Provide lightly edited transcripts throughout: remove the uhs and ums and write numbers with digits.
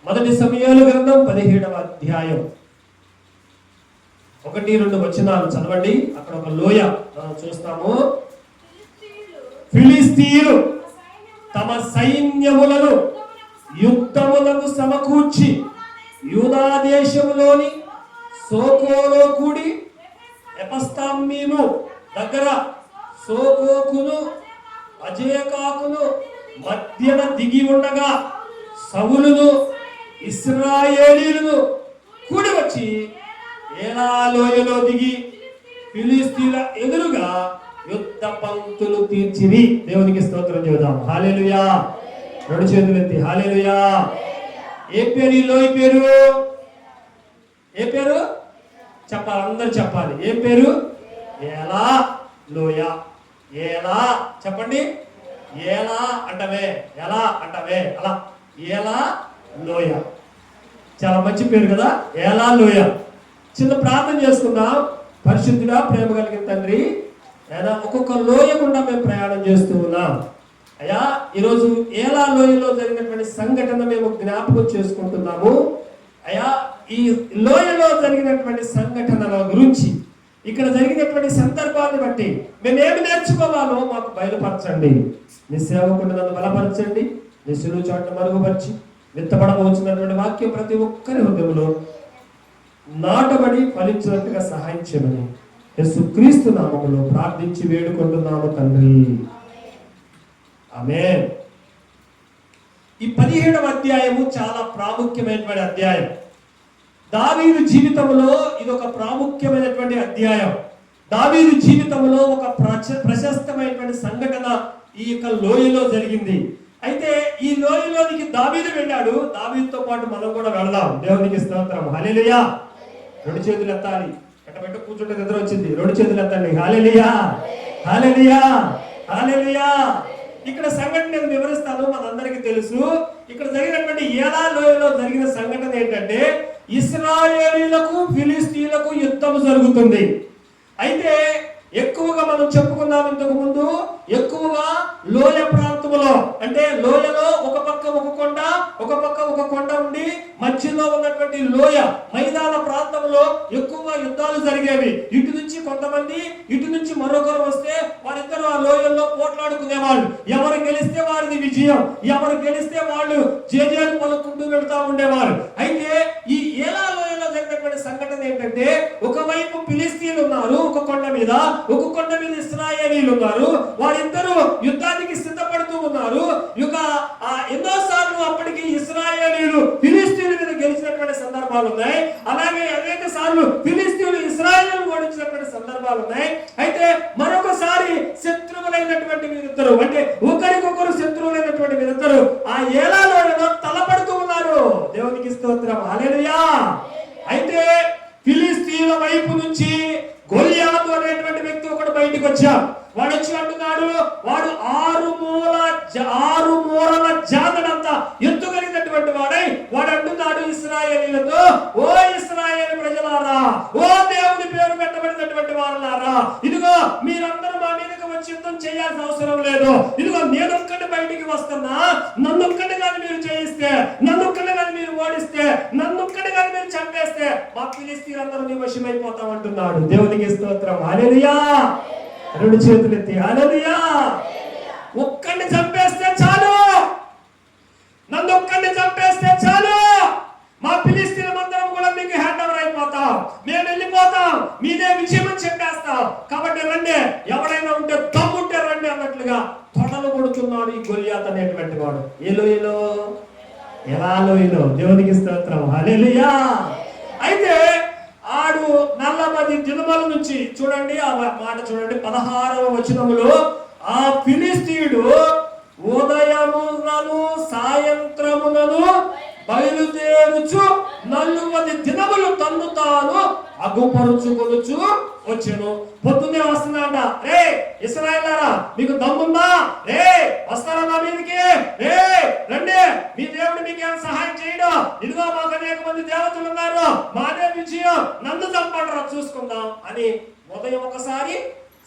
మొదటి సమూయేలు గ్రంథం 17వ అధ్యాయం 1-2 వచనాలు చదవండి. అక్కడ ఒక లోయ మనం చూస్తాము. ఫిలిస్తీయులు తమ సైన్యములను యుద్ధములకు సమకూర్చి యూదా దేశములోని సోకోలో కూడి ఎపస్తామ్మీము దగ్గర సోకోకును అజేకాకును మధ్యన దిగి ఉండగా సౌలును ఇశ్రాయేలీయులను కూడి వచ్చి ఏలా లోయలో దిగి ఫిలిస్తీయుల ఎదురుగా యుద్ధ పంక్తులు తీర్చిరి. దేవునికి స్తోత్రం చేద్దాం. హల్లెలూయా. రెండు చేతులు ఎత్తి హల్లెలూయా. ఏ పేరు ఈ లోయ పేరు? ఏ పేరు చెప్పాలి, అందరు చెప్పాలి. ఏ పేరు? ఏలా లోయ. ఏలా చెప్పండి. ఏలా అంటవే, ఎలా అంటవే, అలా ఏలా లోయ. చాలా మంచి పేరు కదా, ఏలా లోయ. చిన్న ప్రార్థన చేసుకుందాం. పరిశుద్ధుడా, ప్రేమ కలిగిన తండ్రి, అయినా ఒక్కొక్క లోయ గుండా మేము ప్రయాణం చేస్తూ ఉన్నాం. అయ్యా, ఈరోజు ఏలా లోయలో జరిగినటువంటి సంఘటన మేము జ్ఞాపకం చేసుకుంటున్నాము. అయ్యా, ఈ లోయలో జరిగినటువంటి సంఘటనల గురించి, ఇక్కడ జరిగినటువంటి సందర్భాన్ని బట్టి మేమేమి నేర్చుకోవాలో మాకు బయలుపరచండి. నీ సేవకుని నన్ను బలపరచండి. నీ సులువు చాటును మరుగుపరిచి విత్తబడవచ్చినటువంటి వాక్యం ప్రతి ఒక్కరి హృదయంలో నాటబడి ఫలించినట్టుగా సహాయం చేయమని యేసుక్రీస్తు నామములో ప్రార్థించి వేడుకుంటున్నాము తండ్రి. ఆమేన్. ఈ 17వ అధ్యాయము చాలా ప్రాముఖ్యమైనటువంటి అధ్యాయం. దావీదు జీవితంలో ఇది ఒక ప్రాముఖ్యమైనటువంటి అధ్యాయం. దావీదు జీవితంలో ఒక ప్రశస్తమైనటువంటి సంఘటన ఈ యొక్క లోయలో జరిగింది. అయితే ఈ లోయలోనికి దావీదు వెళ్ళాడు. దావీదుతో పాటు మనం కూడా వెళదాం. దేవునికి స్తోత్రం. హల్లెలూయా. రెండు చేతులు ఎత్తాలి. ఎట్టబెట్ట కూర్చుంటే నిద్ర వచ్చింది. రెండు చేతులు ఎత్తండి. హల్లెలూయా, హల్లెలూయా, హల్లెలూయా. ఇక్కడ సంఘటన నేను వివరిస్తాను. మనందరికీ తెలుసు. ఇక్కడ జరిగినటువంటి ఏలా లోయలో జరిగిన సంఘటన ఏంటంటే, ఇశ్రాయేలీయులకు ఫిలిస్తీయులకు యుద్ధం జరుగుతుంది. అయితే ఎక్కువగా మనం చెప్పుకున్నాం ఇంతకు ముందు, ఎక్కువగా లోయ ప్రాంతంలో, అంటే లోయలో ఒక పక్క ఒక కొండ, ఒక పక్క ఒక కొండ ఉండి మధ్యలో ఉన్నటువంటి లోయ మైదాన ప్రాంతంలో ఎక్కువగా యుద్ధాలు జరిగేవి. ఇటు నుంచి కొంతమంది, ఇటు నుంచి మరొకరు వస్తే వారిద్దరు ఆ లోయల్లో పోట్లాడుకునేవాళ్ళు. ఎవరు గెలిస్తే వారిది విజయం, ఎవరు గెలిస్తే వాళ్ళు జేజేలు పలుకుంటూ వెళ్తా ఉండేవారు. అయితే ఈ ఏలా లోయలో జరిగినటువంటి సంఘటన ఏంటంటే, ఒకవైపు ఫిలిస్తీయులు ఉన్నారు ఒక కొండ మీద, ఒక కొండ మీద ఇశ్రాయేలీయులు ఉన్నారు. వారిద్దరూ యుద్ధానికి సిద్ధపడుతూ ఉన్నారు. ఇక ఎన్నోసార్లు అప్పటికి ఇశ్రాయేలీయులు ఫిలిస్తీయుల మీద గెలిచినటువంటి సందర్భాలు ఉన్నాయి. అలాగే అనేక సార్లు ఫిలిస్తీయులు ఇశ్రాయేలును ఓడించినటువంటి సందర్భాలు ఉన్నాయి. అయితే మరొకసారి శత్రువులైనటువంటి వీరిద్దరు, అంటే ఒకరికొకరు శత్రువులైనటువంటి వీరిద్దరు ఆ ఏలా లోయలో తలపడుతూ ఉన్నారు. దేవునికి స్తోత్రం. హల్లెలూయా. అయితే ఫిలిస్తీయుల వైపు నుంచి గొలియాతు అనేటువంటి వ్యక్తి ఒకడు బయటికి వచ్చాడు. వాడు వచ్చి అంటున్నాడు, వాడు ఆరు మూరల జాతడంతా ఎత్తుగలిగినటువంటి వాడై వాడు అంటున్నాడు ఇశ్రాయేలీయులతో, ఓ ఇశ్రాయేలు ప్రజలారా, ఓ దేవుని పేరు పెట్టబడినటువంటి వారులారా, ఇదిగో మీరందరూ మా మీదకి వచ్చి యుద్ధం చేయాల్సిన అవసరం లేదు. ఇదిగో నేనొక్కటి బయటికి వస్తున్నా. నన్నొక్కటి కానీ మీరు చేయిస్తే, నన్నొక్కటి కానీ మీరు ఓడిస్తే, నన్నొక్కటి కానీ మీరు చంపేస్తే మా ఫిలిస్తీయులందరూ నీ వశమైపోతాం అంటున్నాడు. దేవునికి స్తోత్రం. హల్లెలూయా. రెండు చేతులు ఎత్తి హల్లెలూయా. ఒక్కడిని చంపేస్తే చాలు, నన్ను ఒక్కడిని చంపేస్తే చాలు, మా ఫిలిస్తీయులందరం కూడా మీకు హ్యాండ్ ఓవర్ అయిపోతాం, మేము వెళ్ళిపోతాం, మీదే విజయం అని చెప్పేస్తాం. కాబట్టి రండి, ఎవరైనా ఉంటే దమ్ముంటే రండి అన్నట్లుగా తొడలు కొడుతున్నాడు ఈ గొలియాతు అనేటువంటి వాడు. ఏ లోయలో? ఎలా లోయలో. దేవునికి స్తోత్రం. హల్లెలూయా. అయితే ఆడు 40 దినముల నుంచి, చూడండి ఆ మాట చూడండి, 16వ వచనములో, ఆ ఫిలిస్తీయుడు ఉదయమునను సాయంత్రమునను బయలుదేరుచు 40 దినములు తన్ను తాను అగుపరుచుకొనుచు వచ్చెను. పొద్దున్నే వస్తున్నాడ, రే ఇశ్రాయేలులారా మీకు దమ్ముందా? రే వస్తారా నా మీదకి? రే రండి, మీ దేవుడు మీకేం సహాయం చేయడు. ఇదిగో మాకు అనేక మంది దేవతలు ఉన్నారు, మాదే విజయం, నన్ను చంపడరా చూసుకుందాం అని ఉదయం ఒకసారి,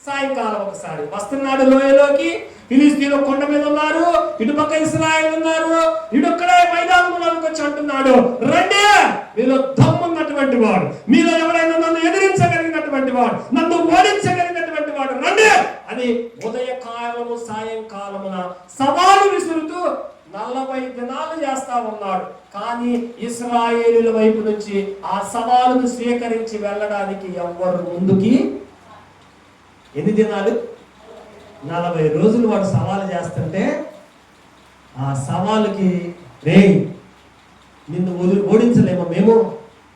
సాయంకాలం ఒకసారి వస్తున్నాడు లోయలోకి. ఫిలిస్తీన్లు కొండ మీద ఉన్నారు, ఇటు పక్క ఇశ్రాయేలు ఉన్నారు, ఇటొక్కడే మైదానంలోకి వచ్చి అంటున్నాడు, రండి మీలో దమ్మున్నటువంటి వాడు, మీలో ఎవరైనా నన్ను ఎదిరించగలిగినటువంటి వాడు, నన్ను ఓడించగలిగినటువంటి వాడు రండి అని ఉదయకాలము సాయంకాలమున సవాలు విసురుతూ 40 దినాలు చేస్తా ఉన్నాడు. కానీ ఇశ్రాయేలీయుల వైపు నుంచి ఆ సవాలును స్వీకరించి వెళ్ళడానికి ఎవ్వరు ముందుకి. ఎన్ని దినాలు? 40 రోజులు వాడు సవాలు చేస్తుంటే ఆ సవాలుకి నిన్ను ఓడించలేమో మేము,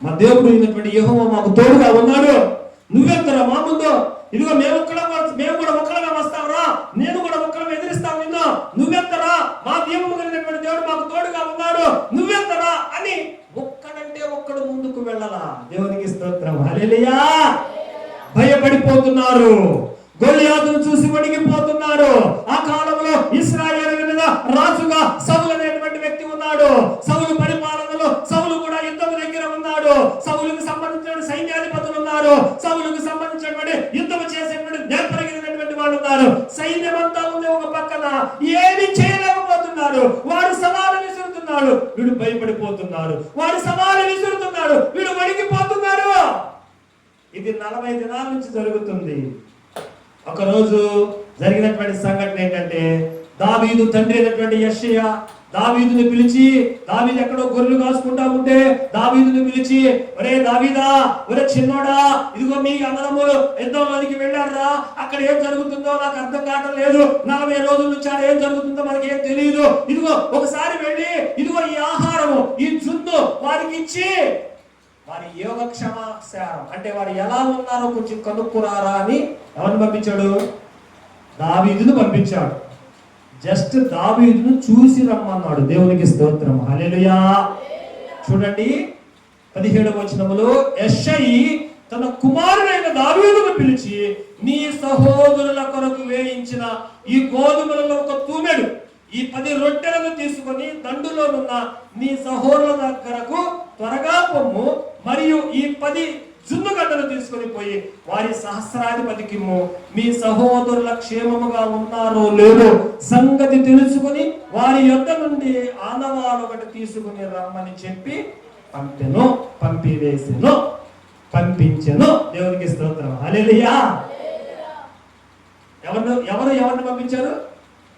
మా దేవుడు అయినటువంటి యెహోవా మాకు తోడుగా ఉన్నాడు, నువ్వెంతరా మా ముందు, ఇదిగో మేము కూడా ఒక్కడమే వస్తావురా, నేను కూడా ఒక్కడమే ఎదిరిస్తావు నిన్ను, నువ్వెంతరా, మా దేవుడు కలిగినటువంటి దేవుడు మాకు తోడుగా ఉన్నాడు, నువ్వెంతరా అని ఒక్కడంటే ఒక్కడు ముందుకు వెళ్ళాలా. దేవునికి స్తోత్రం, హల్లెలూయా. భయపడిపోతున్నారు, గొలియాతును చూసి వణికిపోతున్నారు. ఆ కాలంలో ఇశ్రాయేలు మీద రాజుగా సౌలు అనేటువంటి వ్యక్తి ఉన్నాడు. సౌలు పరిపాలనలో సౌలు కూడా యుద్ధం దగ్గర ఉన్నాడు. సౌలుకు సంబంధించిన సైన్యాధిపతులు ఉన్నారు, సౌలుకు సంబంధించినటువంటి యుద్ధం చేసేటువంటి నేర్పరగినటువంటి వాడు ఉన్నారు. సైన్యం అంతా ఉంది ఒక పక్కన, ఏమి చేయలేకపోతున్నారు. వాడు సవాలు విసురుతున్నాడు, వీడు భయపడిపోతున్నారు. వాడు సవాలు విసురుతున్నాడు, వీడు వణికిపోతున్నారు. ఇది 40 దినాల నుంచి జరుగుతుంది. ఒకరోజు జరిగినటువంటి సంఘటన ఏంటంటే, దావీదు తండ్రి అయినటువంటి యెషయా దావీదుని పిలిచి, దావీదు ఎక్కడో గొర్రెలు కాసుకుంటా ఉంటే దావీదుని పిలిచి, ఒరే దావీదా, ఒరే చిన్నోడా, ఇదిగో మీ అన్నదమ్ములు యుద్ధంలోనికి వెళ్ళారా, అక్కడ ఏం జరుగుతుందో నాకు అర్థం కావడం లేదు, 40 రోజుల నుంచి ఆడ ఏం జరుగుతుందో మనకి ఏం తెలియదు, ఇదిగో ఒకసారి వెళ్ళి ఇదిగో ఈ ఆహారము, ఈ జున్ను వారికి ఇచ్చి వారి యోగక్షేమం అంటే వారు ఎలా ఉన్నారో కొంచెం కనుక్కురారా అని ఎవరిని పంపించాడు? దావీదును పంపించాడు. జస్ట్ దావీదును చూసి రమ్మన్నాడు. దేవునికి స్తోత్రం, హల్లెలూయా. చూడండి 17వ వచనములో, యెషయి తన కుమారుడైన దావీదును పిలిచి, నీ సహోదరుల కొరకు వేయించిన ఈ గోధుమలలో ఒక తూమెడు ఈ 10 రొట్టెలను తీసుకొని దండులోనున్న నీ సహోదరుల దగ్గరకు త్వరగా పొమ్ము, మరియు ఈ 10 జున్నుగడ్డలు తీసుకొని పోయి వారి సహస్రాధిపతికి మీ సహోదరుల క్షేమముగా ఉన్నారో లేదో సంగతి తెలుసుకుని వారి యొద్ద నుండి ఆనవాలు ఒకటి తీసుకుని రమ్మని చెప్పి పంపించెను. దేవునికి స్తోత్రం, హల్లెలూయా. ఎవరిని పంపించారు?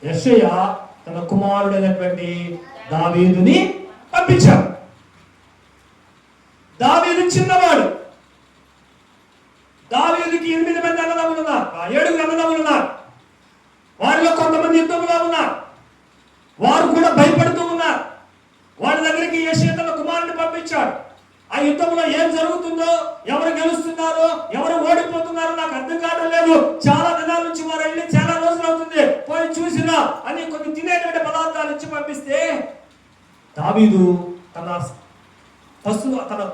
యెషయా తన కుమారుడైనటువంటి దావీదుని పంపించాడు. దావీదు చిన్నవాడు. దావీదుకి 8 మంది అన్నదమ్ములు ఉన్నారు, 7 అన్నదమ్ములు ఉన్నారు. వారిలో కొంతమంది యుద్ధంలో ఉన్నారు, వారు కూడా భయపడుతూ ఉన్నారు. వారి దగ్గరికి యెషయా తన కుమారుడిని పంపించాడు. ఆ యుద్ధంలో ఏం జరుగుతుందో, ఎవరు గెలుస్తున్నారో, ఎవరు ఓడిపోతున్నారో నాకు అర్థం కావడం లేదు. చాలా దినాల నుంచి వారు వెళ్ళి చాలా రోజులు అవుతుంది, పోయి చూసినా అని కొన్ని తినేటువంటి పదార్థాలు ఇచ్చి పంపిస్తే, దావీదు తన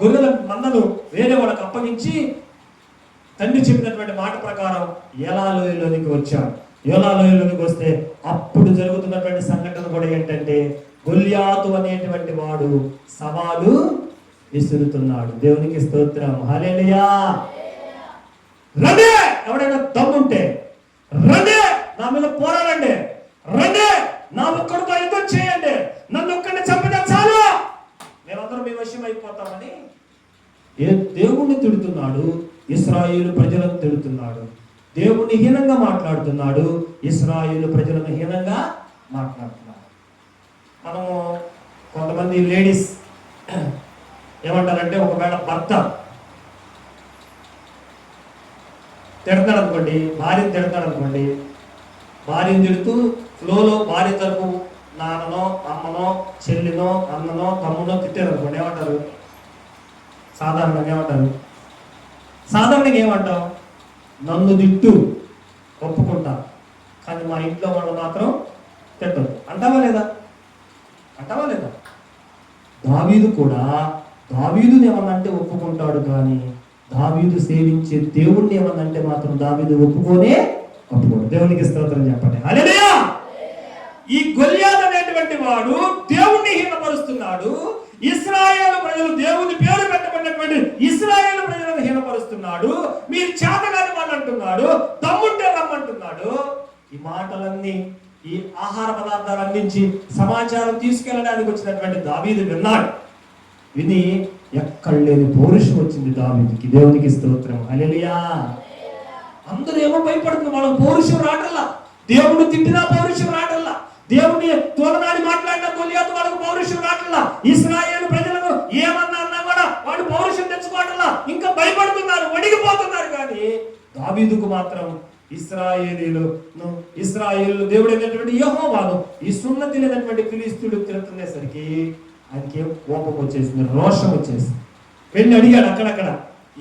గొర్రెల మందను వేరే వాళ్ళకి అప్పగించి తండ్రి చెప్పినటువంటి మాట ప్రకారం ఏలా లోయలోనికి వచ్చాడు. ఏలా లోయలోనికి వస్తే అప్పుడు జరుగుతున్నటువంటి సంఘటన కూడా ఏంటంటే, గొల్యాతు అనేటువంటి వాడు సవాలు విసురుతున్నాడు. దేవునికి స్తోత్రం, హల్లెలూయా. రండి, ఎవడైనా దమ్ముంటే రండి, నా మీద పోరాడండి, రండి, నా ఒక్కడితో యుద్ధం చేయండి, నన్ను ఒక్కడిని చంపితే చాలు, మేమందరం మీ వశం అయిపోతామని దేవుణ్ణి తిడుతున్నాడు. ఇశ్రాయేలు ప్రజలను తిడుతున్నాడు. దేవుణ్ణి హీనంగా మాట్లాడుతున్నాడు, ఇశ్రాయేలు ప్రజలను హీనంగా మాట్లాడుతున్నాడు. మనము కొంతమంది లేడీస్ ఏమంటారంటే, ఒకవేళ భర్త తిడతాడు అనుకోండి, భార్యను తిడతాడు అనుకోండి, భార్యను తిడుతూ ఫ్లోలో భార్య తరపు నాన్ననో అమ్మనో చెల్లినో అన్ననో తమ్మునో తిట్టారు అనుకోండి, ఏమంటారు? సాధారణంగా ఏమంటాం? నన్ను తిట్టు, ఒప్పుకుంటా, కానీ మా ఇంట్లో వాళ్ళు మాత్రం తిట్టదు అంటావా లేదా? దావీదు కూడా దావీదుని ఏమన్నంటే ఒప్పుకుంటాడు, కానీ దావీదు సేవించే దేవుణ్ణి ఏమన్నంటే మాత్రం దావీదు ఒప్పుకోడు. దేవునికి స్తోత్రం చెప్పండి, హల్లెలూయా. ఈ గొల్యాతు అనేటువంటి వాడు దేవుణ్ణి హీనపరుస్తున్నాడు. ఇశ్రాయేలు ప్రజలు దేవుని పేరు పెట్టబడినటువంటి ఇశ్రాయేలు ప్రజలను హీనపరుస్తున్నాడు. మీరు చేతగాని వాళ్ళు అంటున్నాడు, దమ్ముంటే రమ్మంటున్నాడు. ఈ మాటలన్నీ ఈ ఆహార పదార్థాలు అందించి సమాచారం తీసుకెళ్ళడానికి వచ్చినటువంటి దావీదు విన్నాడు. విని ఎక్కడ లేని పౌరుషం వచ్చింది దావీదుకి. దేవునికి స్తోత్రం, హల్లెలూయా. అందరూ ఏమో భయపడుతుంది, వాళ్ళ పౌరుషం రావటల్లా. దేవుడు తిట్టినా పౌరుషం రావటల్లా, దేవుడిని తోలనాడి మాట్లాడిన గొలియాతు వాళ్ళకు పౌరుషం రావటల్లా, ఇశ్రాయేలు ప్రజలను ఏమన్నా అన్నా కూడా వాడు పౌరుషం తెచ్చుకోవటల్లా. ఇంకా భయపడుతున్నారు, వణిగిపోతున్నారు. కానీ దావీదుకు మాత్రం ఇశ్రాయేలు దేవుడు అయినటువంటి యెహోవాను ఈ సున్నతి లేనటువంటి ఫిలిష్తీయుడు తిరుగుతుండేసరికి ఆయనకి ఏం కోపం వచ్చేసింది, రోషం వచ్చేసింది. వెళ్ళి అడిగాడు అక్కడక్కడ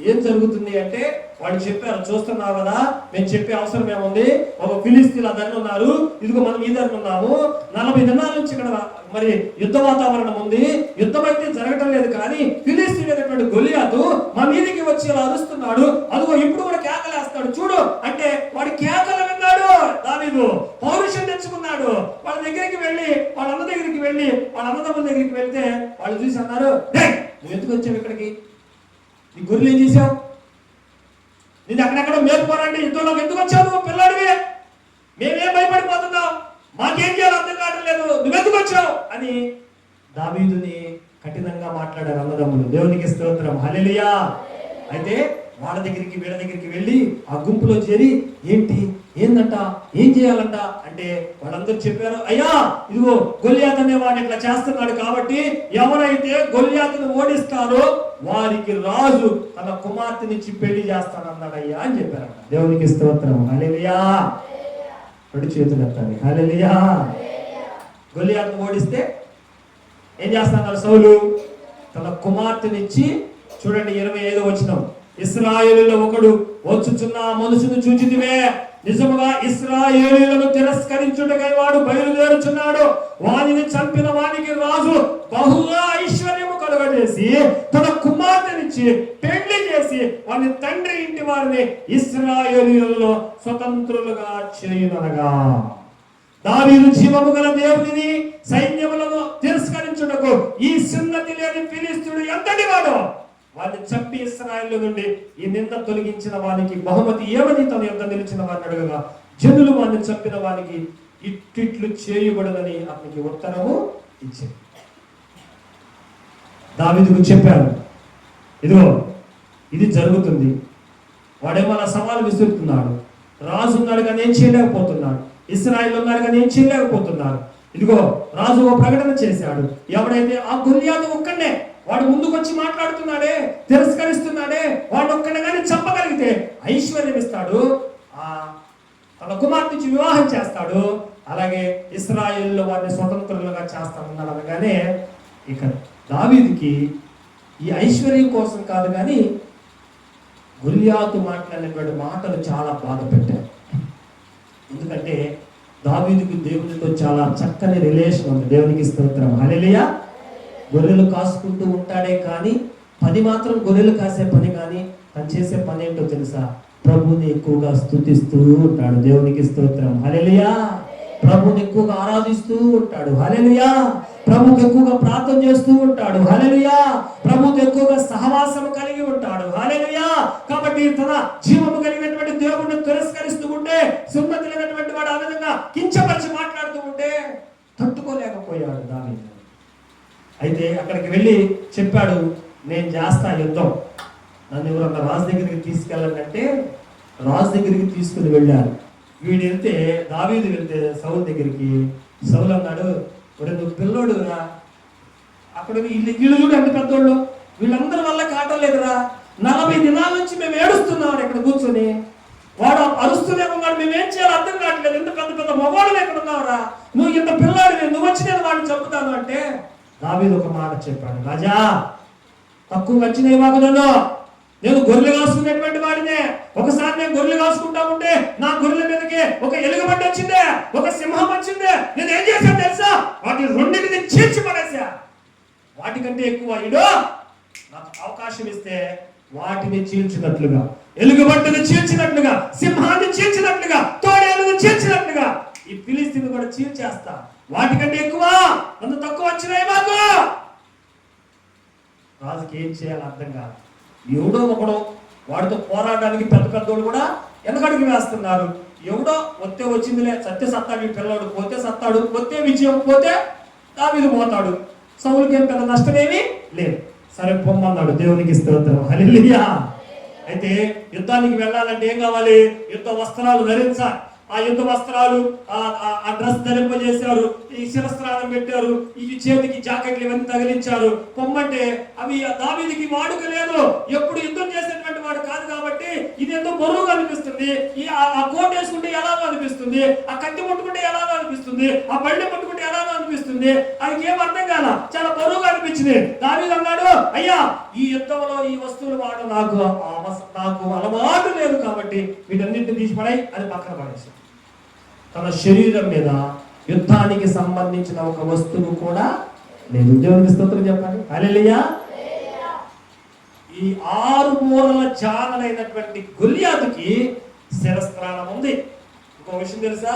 ఏం జరుగుతుంది అంటే వాళ్ళు చెప్పారు, చూస్తున్నావు కదా, మేము చెప్పే అవసరం ఏముంది, ఒక ఫిలిష్తీయులు అదన్నీ ఉన్నారు, ఇదిగో మనం ఈ దగ్గర ఉన్నాము, 40 దినాల నుంచి ఇక్కడ మరి యుద్ధ వాతావరణం ఉంది, యుద్ధం అయితే జరగటం లేదు, కానీ ఫిలిష్తీయుడు అనేటువంటి గొలియాతు మా మీదకి వచ్చి ఇలా అరుస్తున్నాడు, అదిగో ఇప్పుడు కూడా కేకలేస్తాడు చూడు అంటే వాడి కేకలు విన్నాడు దావీదు, పౌరుషం తెచ్చుకున్నాడు. వాళ్ళ దగ్గరికి వెళ్ళి వాళ్ళ అన్న దగ్గరికి వెళ్ళి వాళ్ళ అన్నదమ్ముల దగ్గరికి వెళ్తే వాళ్ళు చూసి అన్నారు, నువ్వు ఎందుకు వచ్చావు ఇక్కడికి, నీ గొర్రెలు ఏం చేశావు, నేను అక్కడెక్కడ మేల్కోరండి, యుద్ధంలోకి ఎందుకు వచ్చావు, నువ్వు పిల్లాడివి, మేమేం భయపడిపోతున్నావు, మాకేం చేయాలో అర్థం కావడం లేదు, నువ్వెందుకు వచ్చావు అని దావీదుని కఠినంగా మాట్లాడారు అన్నదమ్ములు. దేవునికి స్తోత్రం, హల్లెలూయా. అయితే వాళ్ళ దగ్గరికి వీళ్ళ దగ్గరికి వెళ్ళి ఆ గుంపులో చేరి ఏందంట, ఏం చేయాలంట అంటే వాళ్ళందరూ చెప్పారు, అయ్యా ఇదిగో గొలియాతు అనే వాడు ఇట్లా చేస్తున్నాడు, కాబట్టి ఎవరైతే గొలియాతును ఓడిస్తారో వారికి రాజు తన కుమార్తెనిచ్చి పెళ్లి చేస్తానన్నాడయ్యా అని చెప్పారంట. దేవునికి స్తోత్రం, హల్లెలూయా. రెండు చేతులు ఎత్తాలి, హల్లెలూయా. గొలియాతును ఓడిస్తే ఏం చేస్తున్నారు సౌలు, తన కుమార్తెనిచ్చి, చూడండి 25వ వచనం, ఇశ్రాయేలులో ఒకడు వచ్చుచున్న మనుషును చూచితివే, నిజముగా ఇశ్రాయేలీయులను తిరస్కరించుటకై వాడు బయలుదేరుచున్నాడు, వానిని చంపిన వానికి రాజు బహుగా ఐశ్వర్యము కలుగజేసి తన కుమార్తెనిచ్చి పెళ్లి చేసి వాని తండ్రి ఇంటి వారిని ఇశ్రాయేలీయులలో స్వతంత్రులుగా చేయుననగా. దావీదు జీవము గల దేవునిని సైన్యములను తిరస్కరించుటకు ఈ సున్నతి లేని ఫిలిష్తీయుడు ఎంతటి వాడు, వారిని చంపి ఇశ్రాయేలు నుండి ఈ నింద తొలగించిన వానికి బహుమతి ఏమని తన యొక్క నిలిచిన వారిని అడగగా, జనులు వారిని చంపిన వానికి ఇట్టిట్లు చేయబడదని అతనికి ఉత్తరము ఇచ్చింది. దావీదుకు చెప్పారు, ఇదిగో ఇది జరుగుతుంది. వాడేమో అలా సవాలు విసురుతున్నాడు, రాజు ఉన్నాడు కానీ ఏం చేయలేకపోతున్నాడు, ఇశ్రాయేలు ఉన్నాడు కానీ ఏం చేయలేకపోతున్నారు. ఇదిగో రాజు ఓ ప్రకటన చేశాడు, ఎవడైతే ఆ గొలియాతు ఒక్కడే వాడు ముందుకు వచ్చి మాట్లాడుతున్నాడే, తిరస్కరిస్తున్నాడే, వాడు ఒక్కడే కానీ చంపగలిగితే ఐశ్వర్యం ఇస్తాడు, తన కుమార్తె నుంచి వివాహం చేస్తాడు, అలాగే ఇశ్రాయేలులో వారిని స్వతంత్రులుగా చేస్తామన్నాడు. అనగానే ఇక దావీదుకి ఈ ఐశ్వర్యం కోసం కాదు కానీ గొలియాతు మాట్లాడినటువంటి మాటలు చాలా బాధ పెట్టాయి. ఎందుకంటే దావీదుకి దేవునితో చాలా చక్కని రిలేషన్ ఉంది. దేవునికి స్తోత్రం, హల్లెలూయా. గొర్రెలు కాసుకుంటూ ఉంటాడే కానీ 10 మాత్రం గొర్రెలు కాసే పని కానీ తను చేసే పని ఏంటో తెలుసా, ప్రభుని ఎక్కువగా స్తుతిస్తూ ఉంటాడు. దేవునికి స్తోత్రం, హల్లెలూయా. ప్రభుని ఎక్కువగా ఆరాధిస్తూ ఉంటాడు, హల్లెలూయా. ప్రభుకి ఎక్కువగా ప్రార్థన చేస్తూ ఉంటాడు, హల్లెలూయా. ప్రభుతో ఎక్కువగా సహవాసం కలిగి ఉంటాడు, హల్లెలూయా. కాబట్టి తన జీవము కలిగినటువంటి దేవుడిని తిరస్కరిస్తూ ఉంటే, సున్నతి లేనటువంటి వాడు ఆ విధంగా కించపరిచి మాట్లాడుతూ ఉంటే తట్టుకోలేకపోయాడు దావీదు. అయితే అక్కడికి వెళ్ళి చెప్పాడు, నేను చేస్తా యుద్ధం, నన్ను ఎవరన్నా రాజు దగ్గరికి తీసుకెళ్ళండి అంటే రాజు దగ్గరికి తీసుకుని వెళ్ళారు. వీడు వెళ్తే దావీదు వెళ్తే సౌలు దగ్గరికి, సౌలు అన్నాడు, నువ్వు పిల్లోడు రా, అక్కడ వీళ్ళు చూడు ఎంత పెద్దోళ్ళు, వీళ్ళందరి వల్ల కాటలేదురా, 40 దినాల నుంచి మేము ఏడుస్తున్నాం ఇక్కడ కూర్చొని, వాడు అరుస్తూనే ఉన్నాడు, మేమేం చేయాలో అర్థం కావట్లేదు, ఎంత పెద్ద పెద్ద మొగోళ్ళు ఎక్కడ ఉన్నావురా, నువ్వు ఇంత పిల్లాడు, నువ్వు వచ్చి నేను వాడిని చంపుతాను అంటే దావీదు ఒక మాట చెప్పాడు, రాజా తక్కువ వచ్చినాయి మాకు, నేను గొర్రెలు కాసుకునేటువంటి వాడినే, ఒకసారి నేను గొర్రెలు కాసుకుంటా ఉంటే నా గొర్రెల మీదకి ఒక ఎలుగుబంటి వచ్చిందే, ఒక సింహం వచ్చిందే, నేను ఏం చేశాను తెలుసా, వాటి రెండింటిని చీల్చి పడేసా, వాటికంటే ఎక్కువ ఇడో నాకు అవకాశం ఇస్తే వాటిని చీల్చినట్లుగా, ఎలుగుబంటిని చీల్చినట్లుగా, సింహాన్ని చీల్చినట్లుగా, తోడేలును చీల్చినట్లుగా ఈ ఫిలిష్తీయుని కూడా చీల్చేస్తా, వాటికంటే ఎక్కువ నన్ను తక్కువ వచ్చినాయి మాకు. రాజుకి ఏం చేయాలో అర్థం కాదు. ఎవడో ఒకడో వాడితో పోరాడడానికి పెద్ద పెద్దోడు కూడా వెనకడుగు వేస్తున్నారు. ఎవడో వస్తే వచ్చిందిలే, సత్య సత్తాడు ఈ పిల్లవాడు, పోతే సత్తాడు, పోతే విజయం, పోతే దావీదు పోతాడు, సౌలుకి ఏం పెద్ద నష్టమేమీ లేదు, సరే పొమ్మన్నాడు. దేవునికి స్తోత్రం, హల్లెలూయా. అయితే యుద్ధానికి వెళ్ళాలంటే ఏం కావాలి? యుద్ధ వస్త్రాలు ధరించాలి. ఆ యుద్ధ వస్త్రాలు, ఆ డ్రెస్ ధరింపజేశారు, ఈ శిరస్త్రానం పెట్టారు, ఈ చేతికి జాకెట్లు ఇవన్నీ తగిలించారు. పొమ్మంటే అవి దావీదుకి వాడుక లేదు, ఎప్పుడు యుద్ధం చేసినటువంటి వాడు కాదు కాబట్టి ఇది ఎంతో బరువుగా అనిపిస్తుంది. ఆ కోట్ వేసుకుంటే ఎలాగో అనిపిస్తుంది, ఆ కత్తి పట్టుకుంటే ఎలాగో అనిపిస్తుంది, ఆ బండి పట్టుకుంటే ఎలాగో అనిపిస్తుంది. అది ఏం అర్థం కాల, చాలా బరువుగా అనిపించింది. దావీదు అన్నాడు, అయ్యా ఈ యుద్ధంలో ఈ వస్తువులు వాడు నాకు అలవాటు లేదు కాబట్టి వీటన్నింటిని తీసి పడాయి, అది పక్కన పడేసి తన శరీరం మీద యుద్ధానికి సంబంధించిన ఒక వస్తువు కూడా లేదు. దేవునికి స్తోత్రం చెప్పండి, హల్లెలూయా. ఈ 6 మూరల జానలైనటువంటి గొల్లియాతుకి శిరస్త్రాణం ఉంది. ఇంకో విషయం తెలుసా?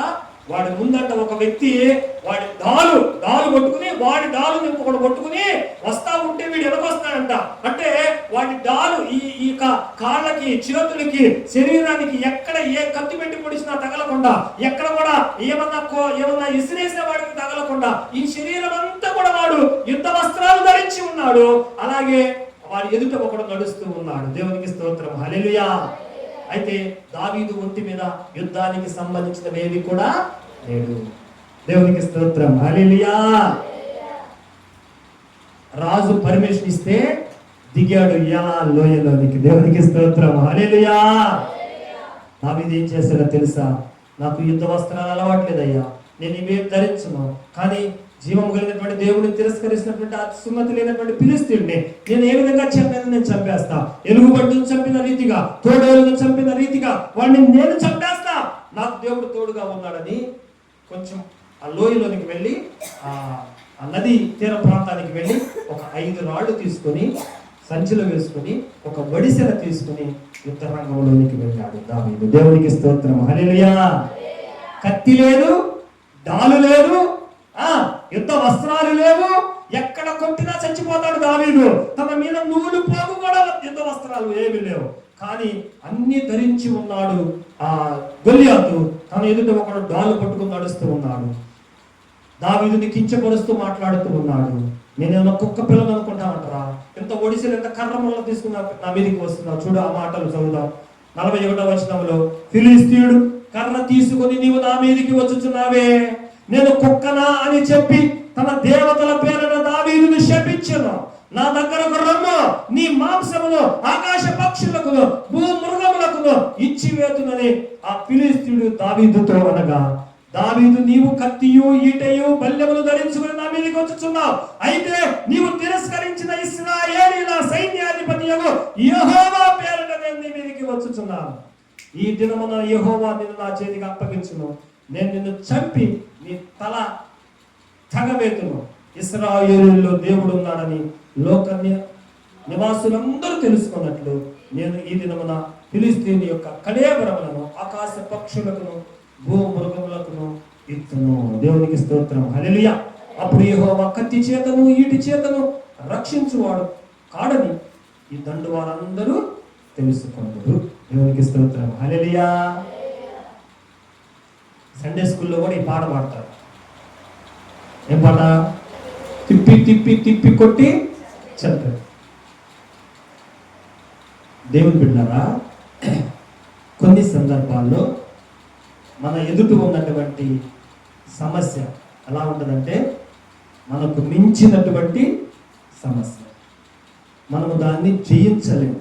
వాడి ముందంట ఒక వ్యక్తి వాడి డాలు పట్టుకుని, వాడి డాలు ఇంకొకటి పట్టుకుని వస్తా ఉంటే వీడు ఎనకొస్తాడంట. అంటే వాడి డాలు ఈ కాళ్ళకి, చేతులకి, శరీరానికి ఎక్కడ ఏ కత్తి పెట్టి పొడిచినా తగలకుండా, ఎక్కడ కూడా ఏమన్నా ఇసిరేసిన వాడికి తగలకుండా ఈ శరీరం అంతా కూడా వాడు యుద్ధ వస్త్రాలు ధరించి ఉన్నాడు. అలాగే వాడి ఎదుట ఒకడు నడుస్తూ ఉన్నాడు. దేవునికి స్తోత్రం, హల్లెలూయా. అయితే దావీదు ఒంటి మీద యుద్ధానికి సంబంధించినవేవి కూడా లేడు. దేవునికి స్తోత్రం, హల్లెలూయా. రాజు పర్మిషన్ ఇస్తే దిగాడు యా లోయలోనికి. దేవునికి స్తోత్రం, హల్లెలూయా. దావీదు ఏం చేశాడో తెలుసా? నాకు యుద్ధ వస్త్రాలు అలవాట్లేదయ్యా, నేను ఇవేం ధరించను, కానీ జీవం కలిగినటువంటి దేవుడిని తిరస్కరిస్తున్నటువంటి ఆ సున్నతి లేనటువంటి ఫిలిష్తీయుడిని నేను ఏ విధంగా చంపాను, నేను చంపేస్తా. ఎలుగుబంటిని చంపిన రీతిగా, తోడేలును చంపిన రీతిగా వాడిని నేను చంపేస్తా, నాకు దేవుడు తోడుగా ఉన్నాడని కొంచెం ఆ లోయలోనికి వెళ్ళి ఆ నది తీర ప్రాంతానికి వెళ్ళి ఒక 5 రాళ్ళు తీసుకొని సంచిలో వేసుకొని ఒక వడిసెల తీసుకొని యుద్ధ రంగంలోనికి వెళ్ళాడు దావీదు. దేవునికి స్తోత్రం, హల్లెలూయా. కత్తి లేదు, డాలు లేదు, యుద్ధ వస్త్రాలు లేవు, ఎక్కడ కొట్టినా చచ్చిపోతాడు దావీదు. తన మీద నూలు పోగు కూడా యుద్ధ వస్త్రాలు ఏమీ లేవు, కానీ అన్ని ధరించి ఉన్నాడు. ఆ గొల్లియాతు తన ఎదుట ఒకడు డాలు పట్టుకుని నడుస్తూ ఉన్నాడు. దావీదుని కించపరుస్తూ మాట్లాడుతూ ఉన్నాడు. నేనేమన్నా కుక్క పిల్లలు అనుకుంటామంటారా? ఎంత ఒడిసెలు, ఎంత కర్ర ముళ్ళ తీసుకున్నా నా మీదకి వస్తున్నావు. చూడు ఆ మాటలు చదువుదాం. 41వ వచనంలో, ఫిలిష్తీయుడు కర్ర తీసుకుని నీవు నా మీదకి వచ్చుచున్నావే, నేను కుక్కనా అని చెప్పి తన దేవతల పేరున దావీదును శపించెను. నా దగ్గరకు రమ్ము, నీ మాంసమును ఆకాశ పక్షులకు, భూమృగములకు ఇచ్చివేతునని ఆ ఫిలిష్తీయుడు దావీదుతో అనగా, దావీదు నీవు కత్తియు, ఈటయు, బల్లెములు ధరించుకుని నా మీదకి వచ్చుచున్నావు. అయితే నీవు తిరస్కరించిన ఇశ్రాయేలీయుల సైన్యాధిపతియగు యెహోవా పేరున నేను నీ మీదకి వచ్చుచున్నాను. ఈ దినమున యెహోవా నిన్ను నా చేతికి అప్పగించును. నేను నిన్ను చంపి నీ తల తగవేతును. ఇశ్రాయేలులో దేవుడు ఉన్నాడని లోక నివాసులందరూ తెలుసుకున్నట్లు నేను ఈ దినమున ఫిలిష్తీయుని యొక్క కళేబరములను ఆకాశ పక్షులకును భూమృగములకును ఇత్తును. దేవునికి స్తోత్రం, హల్లెలూయా. అప్పుడు యెహోవా కత్తి చేతను, ఈటి చేతను రక్షించువాడు కాడని ఈ దండు వారందరూ తెలుసుకున్నారు. దేవునికి స్తోత్రం, హల్లెలూయా. సండే స్కూల్లో కూడా ఈ పాట పాడతారు. ఏం పాట? తిప్పి తిప్పి తిప్పి కొట్టి చంపారు. దేవుని బిడ్డలారా, కొన్ని సందర్భాల్లో మన ఎదుట ఉన్నటువంటి సమస్య ఎలా ఉంటుందంటే, మనకు మించినటువంటి సమస్య, మనము దాన్ని జయించలేము.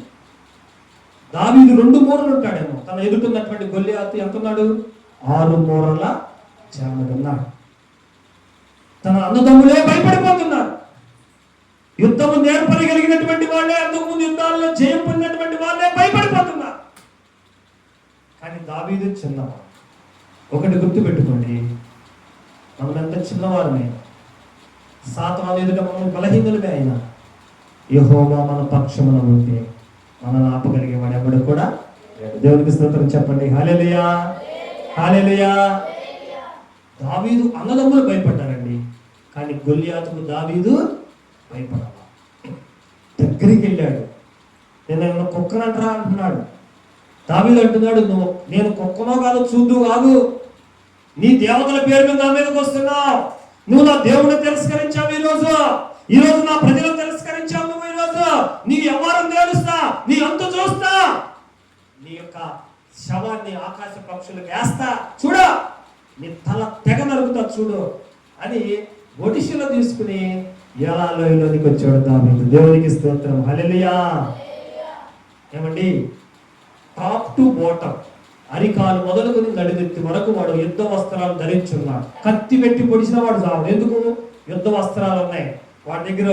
దావీదు 2 మూరలు ఉంటాడేమో, తన ఎదుటున్నటువంటి గొల్లియాతు ఎంత ఉన్నాడు? 6 మూరల జానుడున్నాడు. తన అన్నదమ్ములే భయపడిపోతున్నారు. యుద్ధము నేర్పరగలిగినటువంటి వాళ్ళే, అంతకుముందు యుద్ధాల్లో జయం పొందినటువంటి వాళ్ళే భయపడిపోతున్నారు. కానీ దావీదు చిన్నవాడు. ఒకటి గుర్తుపెట్టుకోండి, మనం ఎంత చిన్నవారమే, సాతాను ఎదుట మనం బలహీనులమే అయినా యెహోవా మన పక్షమున ఉంటే మనల్ని ఆపగలిగే వాడు ఎవడు కూడా లేడు. దేవునికి స్తోత్రం చెప్పండి, హల్లెలూయా, హల్లెలూయా. దావీదు అన్నదమ్ములు భయపడ్డారండి, కానీ గొల్లియాతుకు దావీదు భయపడాల. దగ్గరికి వెళ్ళాడు. నేను కుక్కనంటరా అంటున్నాడు. దావీదు అంటున్నాడు, నేను కుక్కనో కాదు చూద్దు కాదు, నీ దేవతల పేరు మీద నా మీదకి వస్తున్నావు. నువ్వు నా దేవుడిని తిరస్కరించావు ఈ రోజు నా ప్రజలను తిరస్కరించావు. నువ్వు ఈరోజు నీ వ్యవహారం తేలుస్తా, నీ అంతు చూస్తా, నీ యొక్క శవాన్ని ఆకాశ పక్షులకు వేస్తా, చూడ నీ తల తెగ నరుగుతా చూడు అని ఒడిశలో తీసుకుని ఏలాలోయలోనికి వచ్చాడు దావీదు. దేవునికి స్తోత్రం, హల్లెలూయా. ఏమండి, టాప్ టు బాటమ్, అరికాలు మొదలుకొని నడినెత్తి వరకు వాడు యుద్ధ వస్త్రాలు ధరించున్నాడు. కత్తి పెట్టి పొడిచిన వాడు చావు. ఎందుకు? యుద్ధ వస్త్రాలు ఉన్నాయి, వాడి దగ్గర